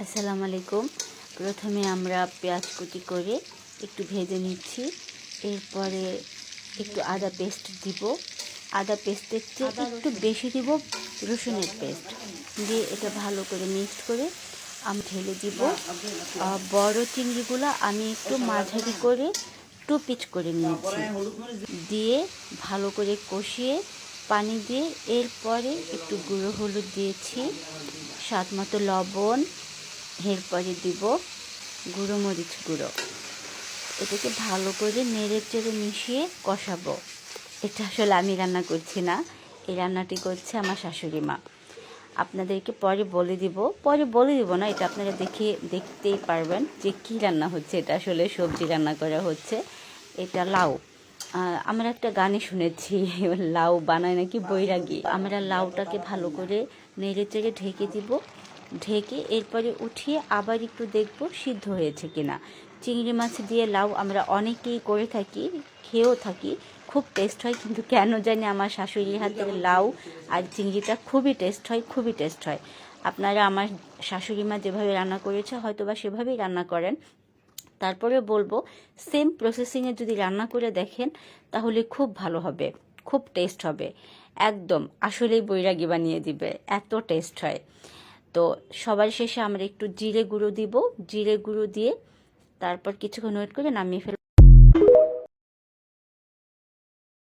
আসসালামু আলাইকুম। প্রথমে আমরা পেঁয়াজ কুচি করে একটু ভেজে নিচ্ছি। এরপরে একটু আদা পেস্ট দিব। আদা পেস্টের চেয়ে একটু বেশি দিব রসুনের পেস্ট দিয়ে এটা ভালো করে মিক্সড করে আমি ঢেলে দিব। বড় চিংড়িগুলো আমি একটু মাঝারি করে টু পিচ করে নিয়েছি, দিয়ে ভালো করে কষিয়ে পানি দিয়ে এরপরে একটু গুঁড়ো হলুদ দিয়েছি, স্বাদ মতো লবণ, এরপরে দিব গুঁড়ো মরিচ গুঁড়ো। এটাকে ভালো করে নেড়ে চেড়ে মিশিয়ে কষাবো। এটা আসলে আমি রান্না করছি না, এই রান্নাটি করছে আমার শাশুড়ি মা। আপনাদেরকে পরে বলে দিব না, এটা আপনারা দেখতেই পারবেন যে কী রান্না হচ্ছে। এটা আসলে সবজি রান্না করা হচ্ছে। এটা লাউ। আমরা একটা গানে শুনেছি লাউ বানায় নাকি বৈরাগী। আমরা লাউটাকে ভালো করে নেড়ে চেড়ে ঢেকে দিব। ঢেকে এরপরে উঠিয়ে আবার একটু দেখব সিদ্ধ হয়েছে কিনা। চিংড়ি মাছ দিয়ে লাউ আমরা অনেকেই করে থাকি, খেয়েও থাকি, খুব টেস্ট হয়। কিন্তু কেন জানি আমার শাশুড়ির হাতের লাউ আর চিংড়িটা খুবই টেস্ট হয়। আপনারা আমার শাশুড়ি মা যেভাবে রান্না করেছে হয়তো বা সেভাবেই রান্না করেন। তারপরে বলবো সেম প্রসেসিংয়ে যদি রান্না করে দেখেন তাহলে খুব ভালো হবে, খুব টেস্ট হবে। একদম আসলেই বৈরাগী বানিয়ে দিবে, এত টেস্ট হয়। তো সবার শেষে আমরা একটু জিরে গুঁড়ো দিব। জিরে গুঁড়ো দিয়ে তারপর কিছুক্ষণ ওয়েট করে নামিয়ে ফেলব।